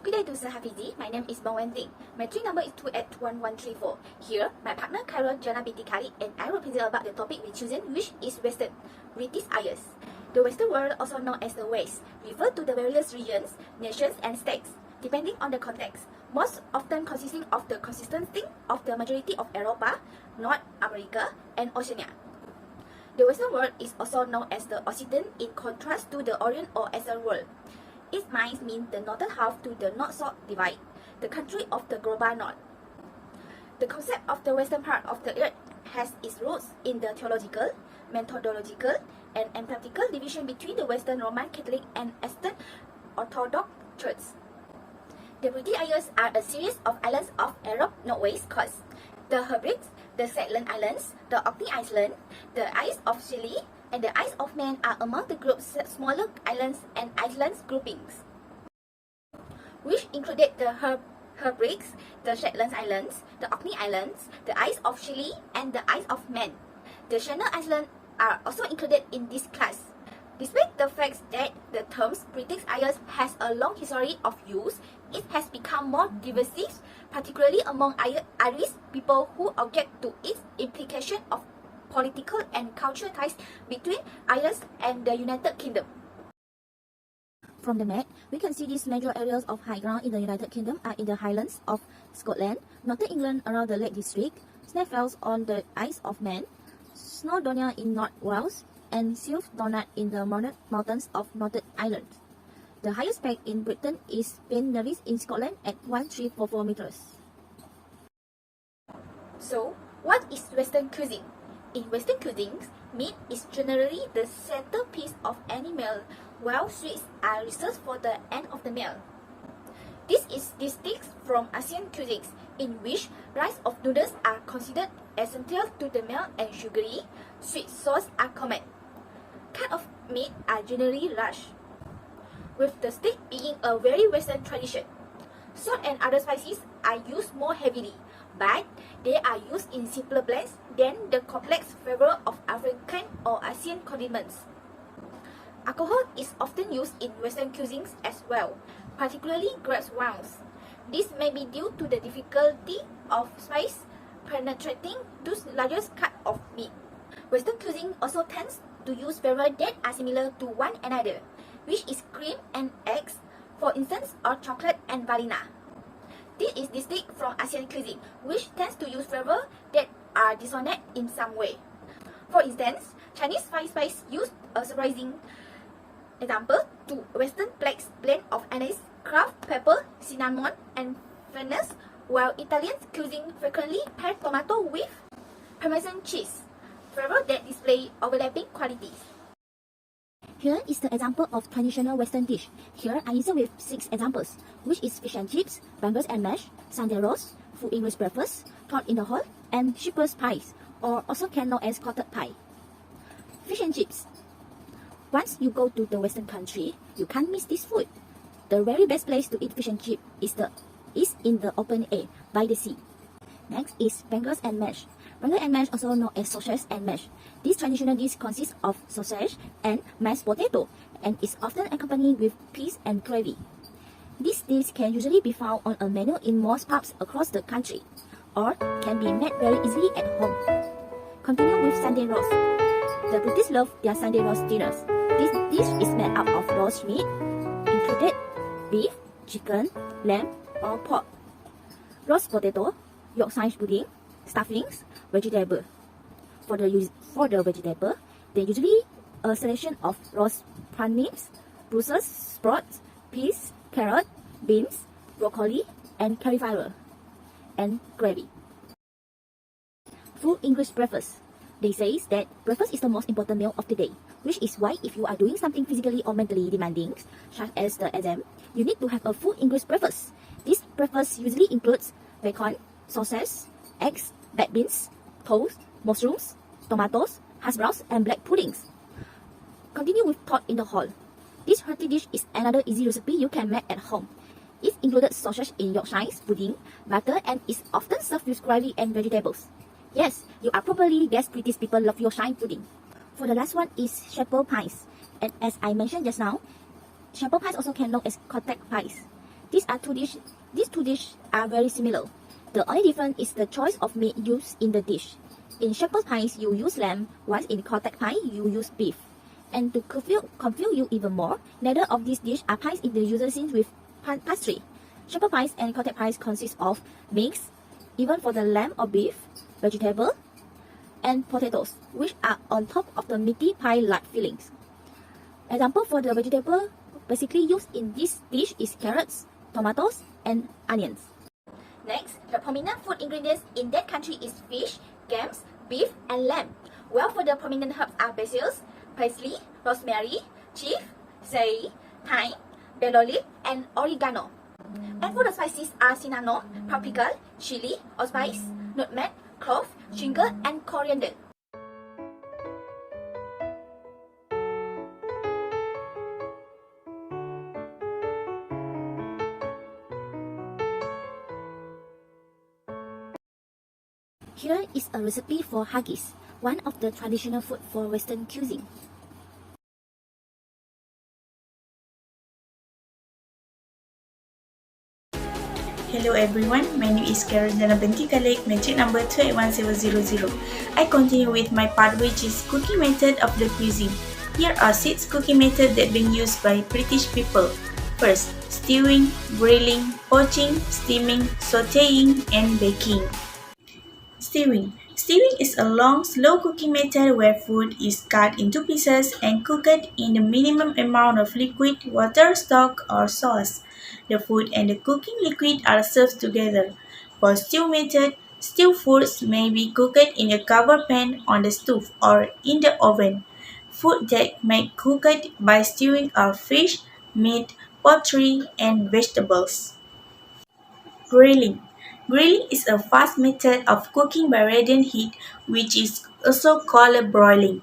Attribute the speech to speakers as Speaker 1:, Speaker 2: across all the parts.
Speaker 1: Good day to Sir Hafizi. My name is Bong Wen Ting. My tree number is 281134. Here, my partner Khairul Jana binti Khalid and I will present about the topic we chosen, which is Western, British Isles. The Western world, also known as the West, refers to the various regions, nations, and states, depending on the context, most often consisting of the consistency of the majority of Europa, North America, and Oceania. The Western world is also known as the Occident in contrast to the Orient or Eastern world. It might mean the northern half to the north-south divide, the country of the global north. The concept of the western part of the earth has its roots in the theological, methodological, and empirical division between the Western Roman Catholic and Eastern Orthodox Church. The British Isles are a series of islands of Europe northwest coast. The Hebrides, the Shetland Islands, the Orkney Island, the Isles of Scilly, and the Isles of Man are among the group's smaller islands and islands groupings, which included the Hebrides, the Shetland Islands, the Orkney Islands, the Isles of Scilly, and the Isles of Man. The Channel Islands are also included in this class. Despite the fact that the term British Isles has a long history of use, it has become more divisive, particularly among Irish people who object to its implication of political and cultural ties between Ireland and the United Kingdom. From the map, we can see these major areas of high ground in the United Kingdom are in the Highlands of Scotland, Northern England around the Lake District, Snaeffells on the Isle of Man, Snowdonia in North Wales, and Sylph Donat in the mountains of Northern Ireland. The highest peak in Britain is Ben Nevis in Scotland at 1344 meters. So, what is Western cuisine? In Western cuisines, meat is generally the centerpiece of any meal, while sweets are reserved for the end of the meal. This is distinct from Asian cuisines, in which rice of noodles are considered essential to the meal and sugary, sweet sauce are common. Cuts of meat are generally large, with the steak being a very Western tradition. Salt and other spices are used more heavily, but they are used in simpler blends than the complex flavor of African or Asian condiments. Alcohol is often used in Western cuisines as well, particularly grape wines. This may be due to the difficulty of spice penetrating those largest cuts of meat. Western cuisine also tends to use flavors that are similar to one another, which is cream and eggs, for instance, or chocolate and vanilla. This is distinct from Asian cuisine, which tends to use flavors that are dissonant in some way. For instance, Chinese spice use a surprising example to Western plates blend of anise, clove, pepper, cinnamon, and fennel, while Italian cuisine frequently pair tomato with Parmesan cheese, flavors that display overlapping qualities. Here is the example of traditional Western dish. Here I use with 6 examples, which is fish and chips, bangers and mash, Sunday roast, full English breakfast, taught in the hall, and shepherd's pies, or also can known as cottage pie. Fish and chips. Once you go to the Western country, you can't miss this food. The very best place to eat fish and chips is in the open air, by the sea. Next is bangers and mash. Banger and mash, also known as sausage and mash. This traditional dish consists of sausage and mashed potato and is often accompanied with peas and gravy. This dish can usually be found on a menu in most pubs across the country, or can be made very easily at home. Continue with Sunday roast. The British love their Sunday roast dinners. This dish is made up of roast meat, included beef, chicken, lamb, or pork, roast potato, Yorkshire pudding, stuffings, vegetable. For the vegetable, they usually a selection of roast pumpkins, Brussels sprouts, peas, carrot, beans, broccoli, and cauliflower, and gravy. Full English breakfast. They say that breakfast is the most important meal of the day, which is why if you are doing something physically or mentally demanding, such as the exam, you need to have a full English breakfast. This breakfast usually includes bacon, sausage, eggs, baked beans, toast, mushrooms, tomatoes, hash browns, and black puddings. Continue with pot in the hall. This hearty dish is another easy recipe you can make at home. It included sausage in Yorkshire pudding, butter, and is often served with gravy and vegetables. Yes, you are probably guessed British people love Yorkshire pudding. For the last one is shepherd pies. And as I mentioned just now, shepherd pies also can known as cottage pies. These two dishes are very similar. The only difference is the choice of meat used in the dish. In shepherd's pies, you use lamb, whilst in cottage pie, you use beef. And to confuse you even more, neither of these dishes are pies in the usual sense with pastry. Shepherd pies and cottage pies consist of mix, even for the lamb or beef, vegetable, and potatoes, which are on top of the meaty pie-like fillings. Example for the vegetable basically used in this dish is carrots, tomatoes, and onions. Next, the prominent food ingredients in that country is fish, gams, beef, and lamb. Well, for the prominent herbs are basil, parsley, rosemary, chive, celery, thyme, bay leaf, and oregano. And for the spices are cinnamon, paprika, chili, allspice, nutmeg, clove, ginger, and coriander. Here is a recipe for haggis, one of the traditional food for Western cuisine.
Speaker 2: Hello everyone, my name is Carolina Binti Khalid, magic number 281700. I continue with my part which is cooking method of the cuisine. Here are 6 cooking methods that been used by British people. First, stewing, grilling, poaching, steaming, sautéing, and baking. Stewing. Stewing is a long, slow cooking method where food is cut into pieces and cooked in the minimum amount of liquid, water, stock, or sauce. The food and the cooking liquid are served together. For stew method, stew foods may be cooked in a covered pan on the stove or in the oven. Food that may cooked by stewing are fish, meat, poultry, and vegetables. Grilling. Grilling is a fast method of cooking by radiant heat, which is also called broiling.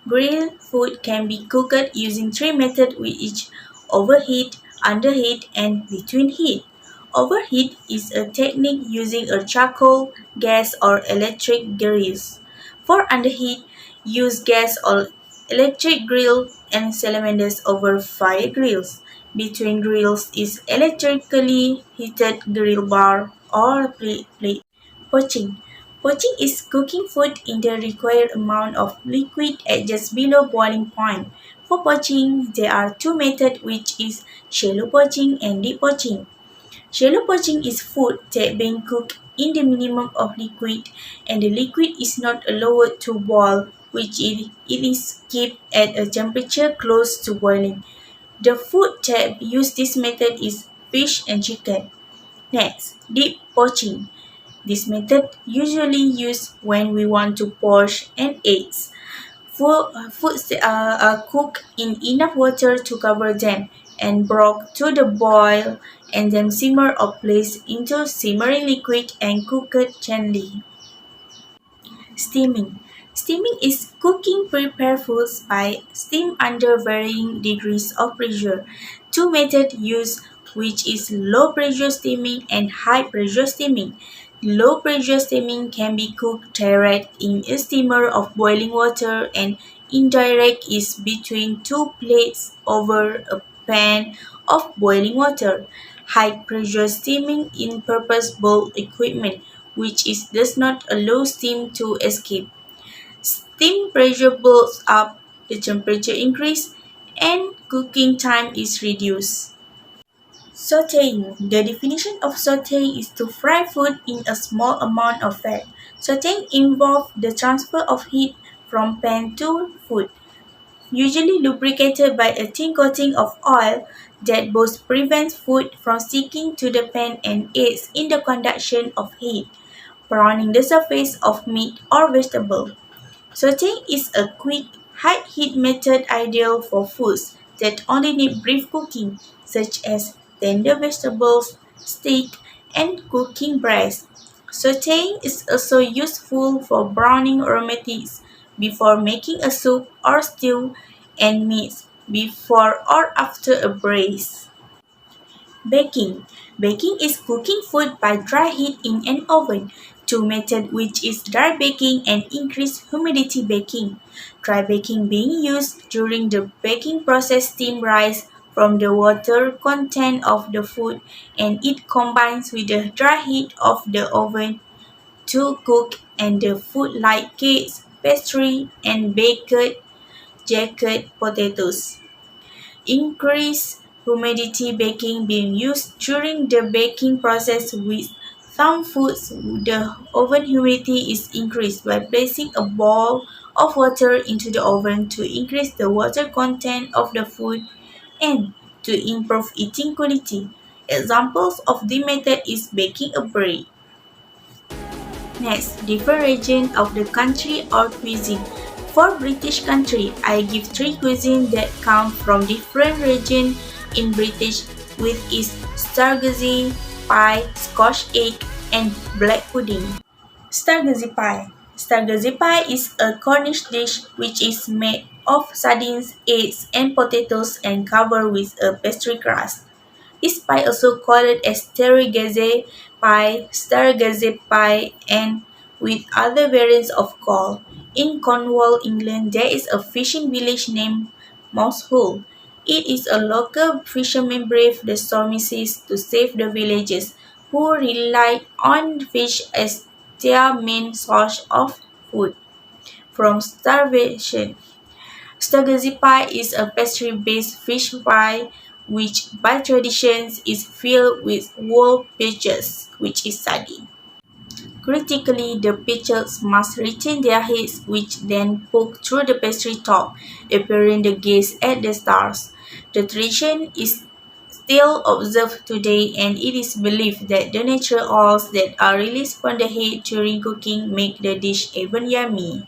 Speaker 2: Grilled food can be cooked using 3 methods with each overheat, underheat, and between heat. Overheat is a technique using a charcoal, gas, or electric grills. For underheat, use gas or electric grill and salamanders over fire grills. Between grills is electrically heated grill bar or plate. Poaching. Poaching is cooking food in the required amount of liquid at just below boiling point. For poaching, there are 2 methods which is shallow poaching and deep poaching. Shallow poaching is food that being cooked in the minimum of liquid and the liquid is not allowed to boil, which it is kept at a temperature close to boiling. The food that use this method is fish and chicken. Next, deep poaching. This method usually used when we want to poach an eggs. Foods are cooked in enough water to cover them and brought to the boil and then simmer or placed into simmering liquid and cooked gently. Steaming. Steaming is cooking prepared foods by steam under varying degrees of pressure. 2 methods used, which is low pressure steaming and high pressure steaming. Low pressure steaming can be cooked direct in a steamer of boiling water and indirect is between 2 plates over a pan of boiling water. High pressure steaming in purpose-built equipment which does not allow steam to escape. Steam pressure builds up, the temperature increases, and cooking time is reduced. Sautéing. The definition of sautéing is to fry food in a small amount of fat. Sautéing involves the transfer of heat from pan to food, usually lubricated by a thin coating of oil that both prevents food from sticking to the pan and aids in the conduction of heat, browning the surface of meat or vegetable. Sautéing is a quick, high-heat method ideal for foods that only need brief cooking, such as tender vegetables, steak, and cooking breast. Sautéing is also useful for browning aromatics before making a soup or stew and meats before or after a braise. Baking. Baking is cooking food by dry heat in an oven. 2 methods which is dry baking and increased humidity baking. Dry baking being used during the baking process steam rice, from the water content of the food, and it combines with the dry heat of the oven to cook and the food like cakes, pastry, and baked jacket potatoes. Increased humidity baking being used during the baking process with some foods the oven humidity is increased by placing a bowl of water into the oven to increase the water content of the food and to improve eating quality. Examples of the method is baking a bread. Next, different region of the country or cuisine. For British country, I give three cuisine that come from different region in British with its stargazy, pie, Scotch egg, and black pudding. Stargazy pie. Stargazy pie is a Cornish dish which is made of sardines, eggs, and potatoes and covered with a pastry crust. This pie also called as stargazy pie, and with other variants of call. In Cornwall, England, there is a fishing village named Mousehole. It is a local fishermen brave the stormy seas to save the villagers, who relied on fish as their main source of food from starvation. Stagazi pie is a pastry-based fish pie which by tradition is filled with whole peaches, which is sardine. Critically, the peaches must retain their heads which then poke through the pastry top, appearing the gaze at the stars. The tradition is still observed today, and it is believed that the natural oils that are released from the head during cooking make the dish even yummy.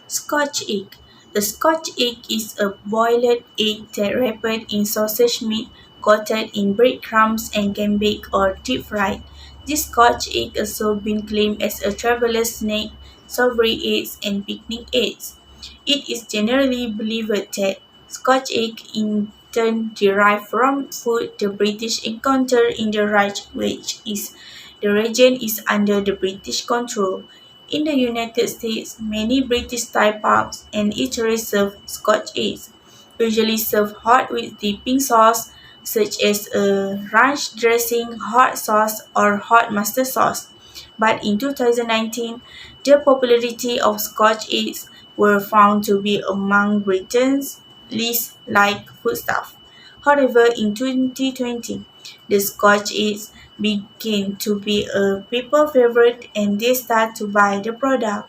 Speaker 2: Scotch egg. A Scotch egg is a boiled egg that wrapped in sausage meat, coated in breadcrumbs, and can bake or deep fried. This Scotch egg has also been claimed as a traveler's snack, savory eggs, and picnic eggs. It is generally believed that Scotch egg in turn derived from food the British encountered in the Raj, which is the region is under the British control. In the United States, many British-style pubs and eateries serve Scotch eggs, usually served hot with dipping sauce such as a ranch dressing, hot sauce, or hot mustard sauce. But in 2019, the popularity of Scotch eggs were found to be among Britain's least liked foodstuff. However, in 2020, the Scotch eggs began to be a people favorite and they start to buy the product.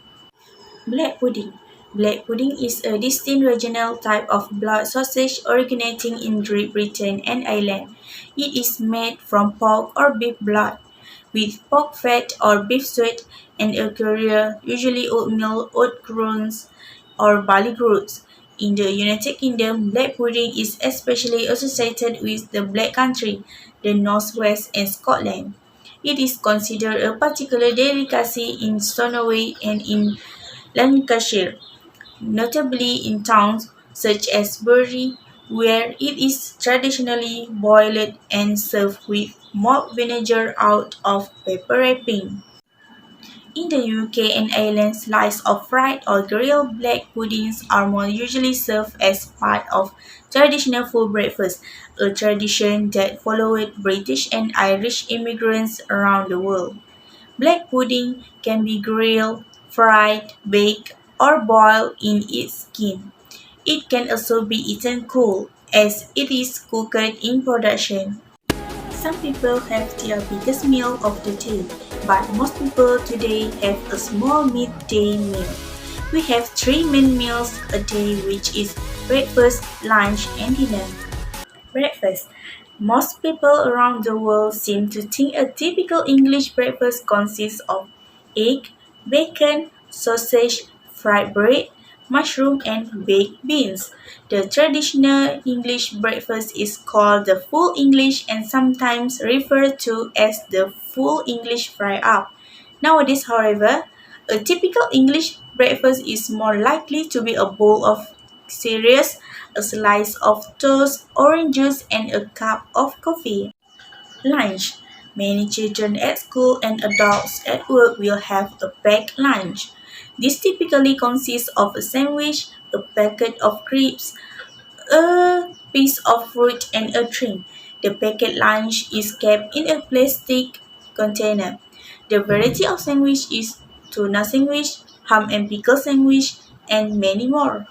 Speaker 2: Black pudding. Black pudding is a distinct regional type of blood sausage originating in Great Britain and Ireland. It is made from pork or beef blood, with pork fat or beef sweat and a carrier, usually oatmeal, oat groats, or barley groats. In the United Kingdom, black pudding is especially associated with the Black Country, the Northwest, and Scotland. It is considered a particular delicacy in Stornoway and in Lancashire, notably in towns such as Bury, where it is traditionally boiled and served with malt vinegar out of paper wrapping. In the UK and Ireland, slices of fried or grilled black puddings are more usually served as part of traditional full breakfast, a tradition that followed British and Irish immigrants around the world. Black pudding can be grilled, fried, baked, or boiled in its skin. It can also be eaten cool, as it is cooked in production. Some people have their biggest meal of the day, but most people today have a small midday meal. We have three main meals a day, which is breakfast, lunch, and dinner. Breakfast. Most people around the world seem to think a typical English breakfast consists of egg, bacon, sausage, fried bread, mushroom, and baked beans. The traditional English breakfast is called the full English and sometimes referred to as the full English fry up. Nowadays, however, a typical English breakfast is more likely to be a bowl of cereals, a slice of toast, orange juice, and a cup of coffee. Lunch. Many children at school and adults at work will have a packed lunch. This typically consists of a sandwich, a packet of crisps, a piece of fruit and a drink. The packet lunch is kept in a plastic container. The variety of sandwich is tuna sandwich, ham and pickle sandwich, and many more.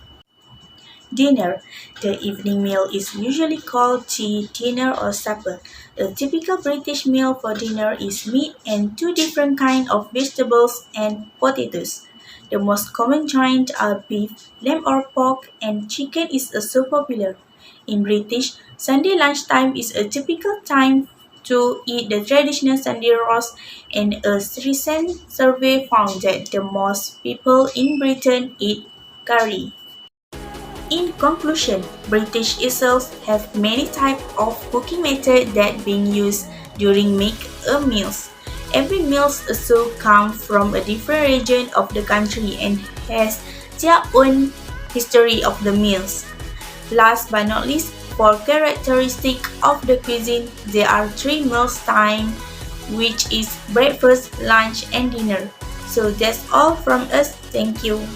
Speaker 2: Dinner. The evening meal is usually called tea, dinner, or supper. A typical British meal for dinner is meat and two different kinds of vegetables and potatoes. The most common joints are beef, lamb or pork, and chicken is also popular. In British, Sunday lunchtime is a typical time to eat the traditional Sunday roast, and a recent survey found that the most people in Britain eat curry. In conclusion, British eaters have many types of cooking methods that being used during make a meals. Every meal also comes from a different region of the country and has their own history of the meals. Last but not least, for characteristic of the cuisine, there are three meals time, which is breakfast, lunch, and dinner. So that's all from us. Thank you.